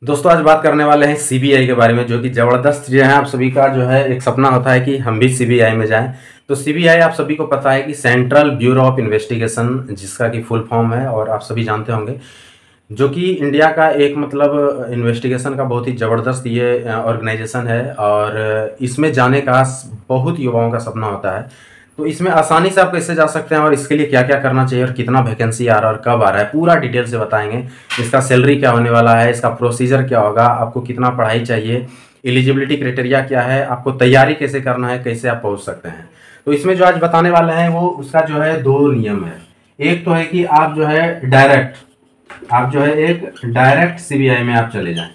दोस्तों आज बात करने वाले हैं सीबीआई के बारे में, जो कि ज़बरदस्त चीज़ें हैं। आप सभी का जो है एक सपना होता है कि हम भी सीबीआई में जाएं। तो सीबीआई आप सभी को पता है कि सेंट्रल ब्यूरो ऑफ इन्वेस्टिगेशन, जिसका कि फुल फॉर्म है और आप सभी जानते होंगे, जो कि इंडिया का एक मतलब इन्वेस्टिगेशन का बहुत ही ज़बरदस्त ये ऑर्गेनाइजेशन है। और इसमें जाने का बहुत युवाओं का सपना होता है। तो इसमें आसानी से आप कैसे जा सकते हैं और इसके लिए क्या क्या करना चाहिए और कितना वैकेंसी आ रहा है और कब आ रहा है, पूरा डिटेल से बताएंगे। इसका सैलरी क्या होने वाला है, इसका प्रोसीजर क्या होगा, आपको कितना पढ़ाई चाहिए, एलिजिबिलिटी क्राइटेरिया क्या है, आपको तैयारी कैसे करना है, कैसे आप पहुंच सकते हैं। तो इसमें जो आज बताने वाले हैं वो उसका जो है दो नियम है। एक तो है कि आप जो है एक डायरेक्ट सीबीआई में आप चले जाएं,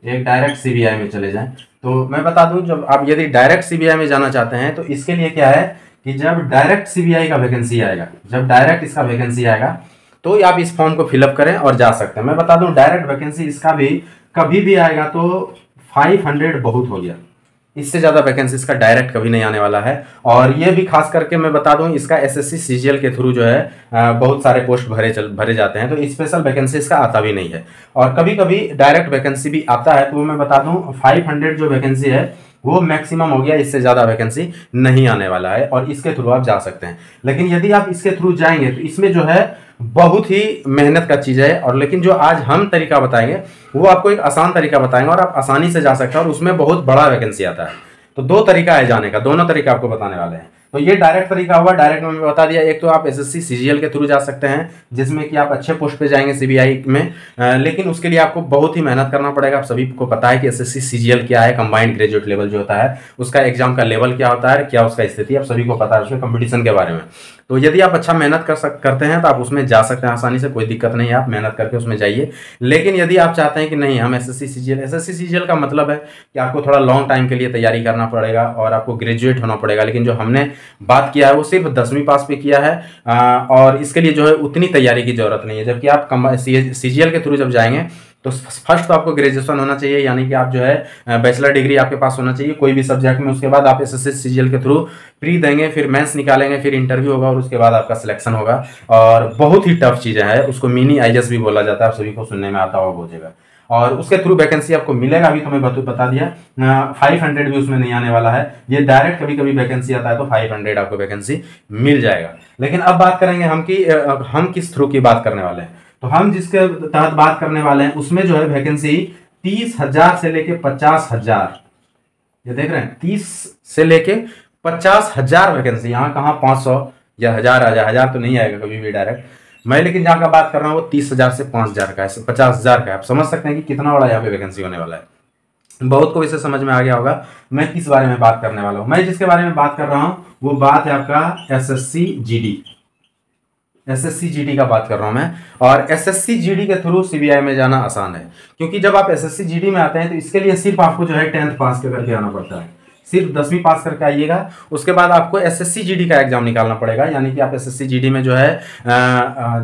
एक डायरेक्ट सीबीआई में चले जाएं। तो मैं बता दूं, जब आप यदि डायरेक्ट सीबीआई में जाना चाहते हैं तो इसके लिए क्या है कि जब डायरेक्ट सीबीआई का वैकेंसी आएगा, जब डायरेक्ट इसका वैकेंसी आएगा तो आप इस फॉर्म को फिलअप करें और जा सकते हैं। मैं बता दूं, डायरेक्ट वैकेंसी इसका भी कभी भी आएगा तो 500 बहुत हो गया, इससे ज़्यादा वैकेंसी इसका डायरेक्ट कभी नहीं आने वाला है। और ये भी खास करके मैं बता दूं, इसका एसएससी सीजीएल के थ्रू जो है बहुत सारे पोस्ट भरे जाते हैं, तो स्पेशल वैकेंसी इसका आता भी नहीं है। और कभी कभी डायरेक्ट वैकेंसी भी आता है, तो मैं बता दूं 500 जो वैकेंसी है वो मैक्सिमम हो गया, इससे ज़्यादा वैकेंसी नहीं आने वाला है और इसके थ्रू आप जा सकते हैं। लेकिन यदि आप इसके थ्रू जाएंगे तो इसमें जो है बहुत ही मेहनत का चीज़ है। और लेकिन जो आज हम तरीका बताएंगे वो आपको एक आसान तरीका बताएंगे और आप आसानी से जा सकते हैं, और उसमें बहुत बड़ा वैकेंसी आता है। तो दो तरीका है जाने का, दोनों तरीका आपको बताने वाले हैं। तो ये डायरेक्ट तरीका हुआ, डायरेक्ट में बता दिया। एक तो आप एसएससी सीजीएल के थ्रू जा सकते हैं, जिसमें कि आप अच्छे पोस्ट पे जाएंगे सीबीआई में, लेकिन उसके लिए आपको बहुत ही मेहनत करना पड़ेगा। आप सभी को पता है कि एसएससी सीजीएल क्या है, कंबाइंड ग्रेजुएट लेवल जो होता है, उसका एग्जाम का लेवल क्या होता है, क्या उसका स्थिति, आप सभी को पता है उसमें कंपटीशन के बारे में। तो यदि आप अच्छा मेहनत करते हैं तो आप उसमें जा सकते हैं आसानी से, कोई दिक्कत नहीं है, आप मेहनत करके उसमें जाइए। लेकिन यदि आप चाहते हैं कि नहीं हम एसएससी सीजीएल का मतलब है कि आपको थोड़ा लॉन्ग टाइम के लिए तैयारी करना पड़ेगा और आपको ग्रेजुएट होना पड़ेगा। लेकिन जो हमने बात किया है वो सिर्फ 10वीं पास पे किया है, और इसके लिए जो है उतनी तैयारी की जरूरत नहीं है। जबकि आप सीजीएल के थ्रू जब जाएंगे तो फर्स्ट तो आपको ग्रेजुएशन होना चाहिए, यानी कि आप जो है बैचलर डिग्री आपके पास होना चाहिए कोई भी सब्जेक्ट में। उसके बाद आप एसएससी सीजीएल के थ्रू प्री देंगे, फिर मेंस निकालेंगे, फिर इंटरव्यू होगा और उसके बाद आपका सिलेक्शन होगा। और बहुत ही टफ चीज़ें हैं, उसको मिनी आईएएस भी बोला जाता है, सभी को सुनने में आता होगा बहुत जगह। और उसके थ्रू वैकेंसी आपको मिलेगा, अभी तो मैं बता दिया 500 भी उसमें नहीं आने वाला है। ये डायरेक्ट कभी कभी वैकेंसी आता है तो 500 आपको वैकेंसी मिल जाएगा। लेकिन अब बात करेंगे हम किस थ्रू की बात करने वाले हैं। तो हम जिसके तहत बात करने वाले हैं उसमें जो है वैकेंसी 30,000 से लेके 50,000, ये देख रहे हैं 30 से लेके 50,000 वैकेंसी। यहाँ कहाँ 500 या 1000 तो नहीं आएगा कभी भी डायरेक्ट। मैं लेकिन जहाँ का बात कर रहा हूँ वो 30,000 से 5,000 का है, 50,000 का है। आप समझ सकते हैं कि कितना बड़ा यहाँ पे वैकेंसी होने वाला है। बहुत को इसे समझ में आ गया होगा मैं किस बारे में बात करने वाला हूँ। मैं जिसके बारे में बात कर रहा हूँ वो बात है आपका एसएससी जीडी का बात कर रहा हूं मैं। और एसएससी जीडी के थ्रू सीबीआई में जाना आसान है, क्योंकि जब आप एसएससी जीडी में आते हैं तो इसके लिए सिर्फ आपको जो है 10th पास करके आना पड़ता है, सिर्फ 10वीं पास करके आइएगा। उसके बाद आपको एसएससी जीडी का एग्जाम निकालना पड़ेगा, यानी कि आप एसएससी जीडी में जो है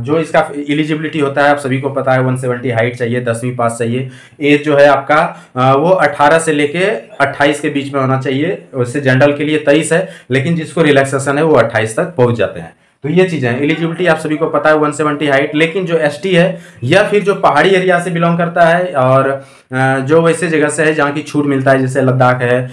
जो इसका एलिजिबिलिटी होता है आप सभी को पता है 170 हाइट चाहिए, 10वीं पास चाहिए। एज जो है आपका वो 18 से लेके 28 के बीच में होना चाहिए। वैसे जनरल के लिए 23 है, लेकिन जिसको रिलैक्सेशन है वो 28 तक पहुंच जाते हैं। तो ये चीज़ें हैं। एलिजिबिलिटी आप सभी को पता है 170 हाइट। लेकिन जो एसटी है या फिर जो पहाड़ी एरिया से बिलोंग करता है और जो वैसे जगह से है जहाँ की छूट मिलता है, जैसे लद्दाख है,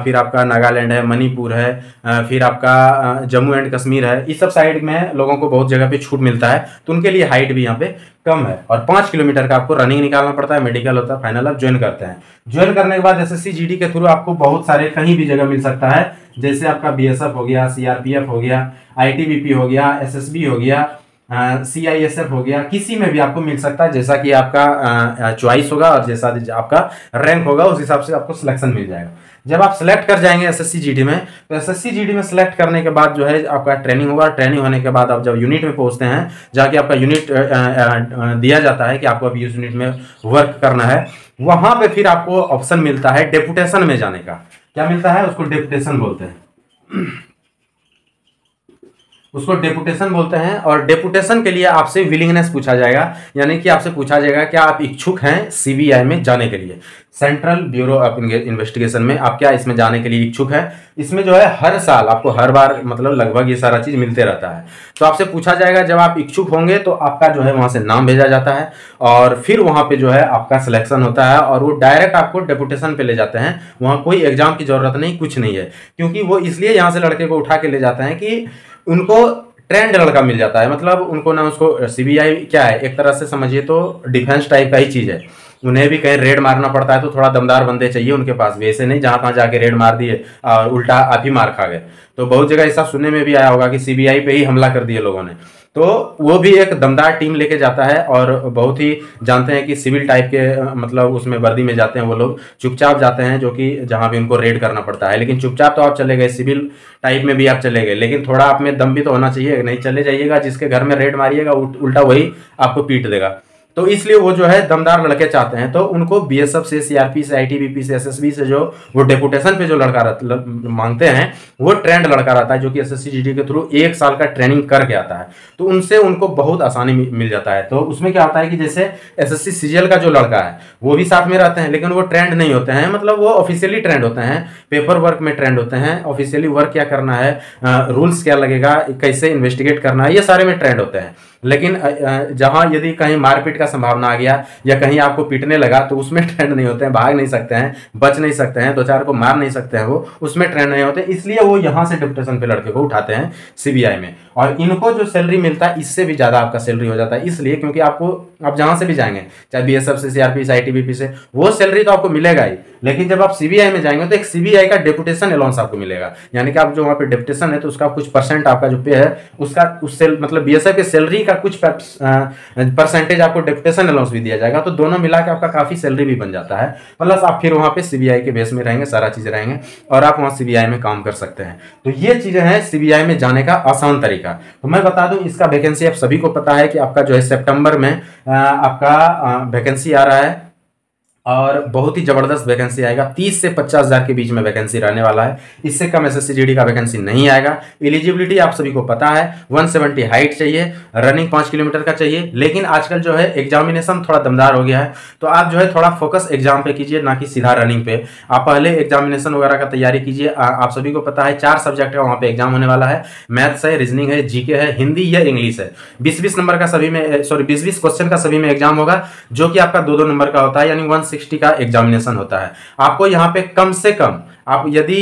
फिर आपका नागालैंड है, मणिपुर है, फिर आपका जम्मू एंड कश्मीर है, इस सब साइड में लोगों को बहुत जगह पे छूट मिलता है, तो उनके लिए हाइट भी यहाँ पे कम है। और 5 किलोमीटर का आपको रनिंग निकालना पड़ता है, मेडिकल होता है, फाइनल आप ज्वाइन करते हैं। ज्वाइन करने के बाद एसएससी जीडी के थ्रू आपको बहुत सारे कहीं भी जगह मिल सकता है, जैसे आपका बीएसएफ हो गया, सीआरपीएफ हो गया, आईटीबीपी हो गया, एसएसबी हो गया, सीआईएसएफ हो गया, किसी में भी आपको मिल सकता है। जैसा कि आपका चॉइस होगा और जैसा आपका रैंक होगा उस हिसाब से आपको सिलेक्शन मिल जाएगा। जब आप सिलेक्ट कर जाएंगे एसएससी जीडी में, तो एसएससी जीडी में सिलेक्ट करने के बाद जो है आपका ट्रेनिंग होगा। ट्रेनिंग होने के बाद आप जब यूनिट में पहुंचते हैं, जाके आपका यूनिट दिया जाता है कि आपको अभी इस यूनिट में वर्क करना है, वहां पे फिर आपको ऑप्शन मिलता है डेपुटेशन में जाने का। क्या मिलता है? उसको डेपुटेशन बोलते हैं। उसको डेपुटेशन बोलते हैं। और डेपुटेशन के लिए आपसे विलिंगनेस पूछा जाएगा, यानी कि आपसे पूछा जाएगा क्या आप इच्छुक हैं सीबीआई में जाने के लिए, सेंट्रल ब्यूरो ऑफ इन्वेस्टिगेशन में आप क्या इसमें जाने के लिए इच्छुक है। इसमें जो है हर साल आपको हर बार मतलब लगभग ये सारा चीज मिलते रहता है। तो आपसे पूछा जाएगा, जब आप इच्छुक होंगे तो आपका जो है वहां से नाम भेजा जाता है और फिर वहां पे जो है आपका सिलेक्शन होता है और वो डायरेक्ट आपको डेपुटेशन पे ले जाते हैं। वहां कोई एग्जाम की जरूरत नहीं, कुछ नहीं है, क्योंकि वो इसलिए यहाँ से लड़के को उठा के ले जाते हैं कि उनको ट्रेंड लड़का मिल जाता है। मतलब उनको ना, उसको सीबीआई क्या है, एक तरह से समझिए तो डिफेंस टाइप का ही चीज है। उन्हें भी कहीं रेड मारना पड़ता है तो थोड़ा दमदार बंदे चाहिए उनके पास, वैसे नहीं जहां तहां जाके रेड मार दिए और उल्टा आप ही मार खा गए। तो बहुत जगह ऐसा सुनने में भी आया होगा कि सीबीआई पे ही हमला कर दिए लोगों ने। तो वो भी एक दमदार टीम लेके जाता है और बहुत ही जानते हैं कि सिविल टाइप के मतलब उसमें वर्दी में जाते हैं वो लोग, चुपचाप जाते हैं, जो कि जहां भी उनको रेड करना पड़ता है। लेकिन चुपचाप तो आप चले गए, सिविल टाइप में भी आप चले गए, लेकिन थोड़ा आप में दम भी तो होना चाहिए। नहीं चले जाइएगा, जिसके घर में रेड मारिएगा उल्टा वही आपको पीट देगा। तो इसलिए वो जो है दमदार लड़के चाहते हैं। तो उनको बीएसएफ से, सीआरपी से, आईटीबीपी से, एसएसबी से जो वो डेपुटेशन पे जो लड़का मांगते हैं वो ट्रेंड लड़का रहता है, जो कि एसएससी-जीडी के थ्रू 1 साल का ट्रेनिंग करके आता है। तो उनसे उनको बहुत आसानी मिल जाता है। तो उसमें क्या होता है कि जैसे एसएससी सीजीएल का जो लड़का है वो भी साथ में रहते हैं, लेकिन वो ट्रेंड नहीं होते हैं, मतलब वो ऑफिशियली ट्रेंड होते हैं, पेपर वर्क में ट्रेंड होते हैं, ऑफिशियली वर्क क्या करना है, रूल्स क्या लगेगा, कैसे इन्वेस्टिगेट करना है, ये सारे में ट्रेंड होते हैं। लेकिन जहां यदि कहीं मारपीट का संभावना आ गया या कहीं आपको पीटने लगा तो उसमें ट्रेंड नहीं होते हैं, भाग नहीं सकते हैं, बच नहीं सकते हैं, 2-4 को मार नहीं सकते हैं, वो उसमें ट्रेंड नहीं होते। इसलिए वो यहां से डिप्टेशन पे लड़के को उठाते हैं सीबीआई में। और इनको जो सैलरी मिलता है इससे भी ज्यादा आपका सैलरी हो जाता है, इसलिए क्योंकि आपको आप जहां से भी जाएंगे, चाहे बीएसएफ से, सीआरपी से, आईटीबीपी से, वो सैलरी तो आपको मिलेगा ही। लेकिन जब आप सीबीआई में जाएंगे तो एक सीबीआई का डेपुटेशन अलाउंस आपको मिलेगा, यानी कि आप जो वहां पे डेपुटेशन है तो उसका कुछ परसेंट आपका जो पे है उसका उससे मतलब बीएसएफ के सैलरी का कुछ परसेंटेज आपको डेपुटेशन अलाउंस भी दिया जाएगा। तो दोनों मिला के आपका काफी सैलरी भी बन जाता है, प्लस आप फिर वहां पे सीबीआई के बेस में रहेंगे, सारा चीजें रहेंगे और आप वहां सीबीआई में काम कर सकते हैं। तो ये चीजें हैं सीबीआई में जाने का आसान तरीका। तो मैं बता दूं इसका वैकेंसी आप सभी को पता है कि आपका जो है सितंबर में आपका वैकेंसी आ रहा है और बहुत ही जबरदस्त वैकेंसी आएगा। 30 से 50,000 के बीच में वैकेंसी रहने वाला है, इससे कम एसएससी-जीडी का वैकेंसी नहीं आएगा। एलिजिबिलिटी आप सभी को पता है, 170 हाइट चाहिए, रनिंग 5 किलोमीटर का चाहिए। लेकिन आजकल जो है एग्जामिनेशन थोड़ा दमदार हो गया है, तो आप जो है थोड़ा फोकस एग्जाम पे कीजिए, ना कि सीधा रनिंग पे। आप पहले एग्जामिनेशन वगैरह का तैयारी कीजिए। आप सभी को पता है 4 सब्जेक्ट का वहाँ पे एग्जाम होने वाला है, मैथ्स है, रीजनिंग है, जीके है, हिंदी या इंग्लिश है। 20-20 नंबर का सभी में, सॉरी 20-20 क्वेश्चन का सभी में एग्जाम होगा, जो कि आपका 2-2 नंबर का होता है, यानी 160 का एग्जामिनेशन होता है। आपको यहाँ पे कम से कम आप यदि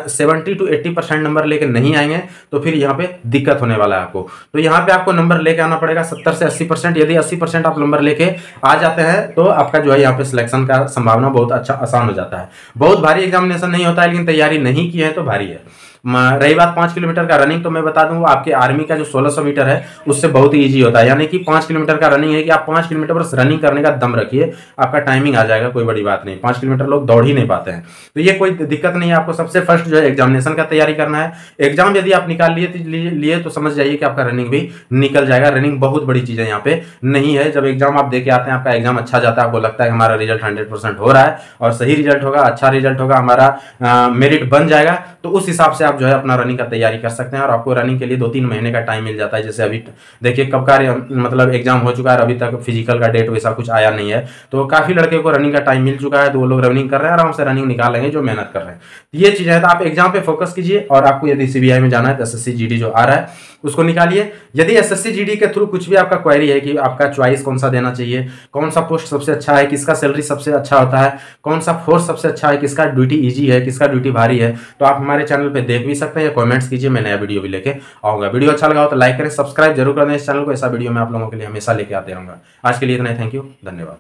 70 to 80% नंबर लेके नहीं आएंगे तो फिर यहाँ पे दिक्कत होने वाला है आपको। तो यहाँ पे आपको नंबर लेके आना पड़ेगा 70 से 80%। यदि 80% आप नंबर लेके आ जाते हैं तो आपका जो है यहाँ पे सिलेक्शन का संभावना बहुत अच्छा आसान हो जाता है। बहुत भारी एग्जामिनेशन नहीं होता है, लेकिन तैयारी नहीं की है तो भारी है। रही बात 5 किलोमीटर का रनिंग, तो मैं बता दूं आपके आर्मी का जो 1600 मीटर है उससे बहुत ही ईजी होता है। यानी कि 5 किलोमीटर का रनिंग है कि आप 5 किलोमीटर बस रनिंग करने का दम रखिए, आपका टाइमिंग आ जाएगा, कोई बड़ी बात नहीं। 5 किलोमीटर लोग दौड़ ही नहीं पाते हैं, तो ये कोई दिक्कत नहीं है। आपको सबसे फर्स्ट जो है एग्जामिनेशन का तैयारी करना है। एग्जाम यदि आप निकाल लिए तो समझ जाइए कि आपका रनिंग भी निकल जाएगा। रनिंग बहुत बड़ी चीज है यहाँ पे नहीं है। जब एग्जाम आप देके आते हैं, आपका एग्जाम अच्छा जाता है, आपको लगता है हमारा रिजल्ट 100% हो रहा है और सही रिजल्ट होगा, अच्छा रिजल्ट होगा, हमारा मेरिट बन जाएगा, तो उस हिसाब से आप जो है अपना रनिंग का तैयारी कर सकते हैं। और आपको रनिंग के लिए 2-3 महीने का टाइम मिल जाता है। जैसे अभी देखिए कब का मतलब एग्जाम हो चुका है, अभी तक फिजिकल का डेट वैसा कुछ आया नहीं है, तो काफी लड़के को रनिंग का टाइम मिल चुका है, तो वो लोग रनिंग कर रहे हैं, आराम से रनिंग निकालेंगे जो मेहनत कर रहे हैं। ये चीज है, तो आप एग्जाम पे फोकस कीजिए। और आपको यदि सीबीआई में जाना है तो एसएससी-जीडी जो आ रहा है उसको निकालिए। यदि एसएससी-जीडी के थ्रू कुछ भी आपका क्वेरी है कि आपका चॉइस कौन सा देना चाहिए, कौन सा पोस्ट सबसे अच्छा है, किसका सैलरी सबसे अच्छा होता है, कौन सा फोर्स सबसे अच्छा है, किसका ड्यूटी इजी है, किसका ड्यूटी भारी है, तो आप हमारे चैनल पे देख भी सकते हैं या कमेंट्स कीजिए, मैं नया वीडियो भी लेके आऊंगा। वीडियो अच्छा लगा हो तो लाइक करें, सब्सक्राइब जरूर कर दें इस चैनल को, ऐसा वीडियो मैं आप लोगों के लिए हमेशा लेके आते रहूंगा। आज के लिए इतना ही, थैंक यू, धन्यवाद।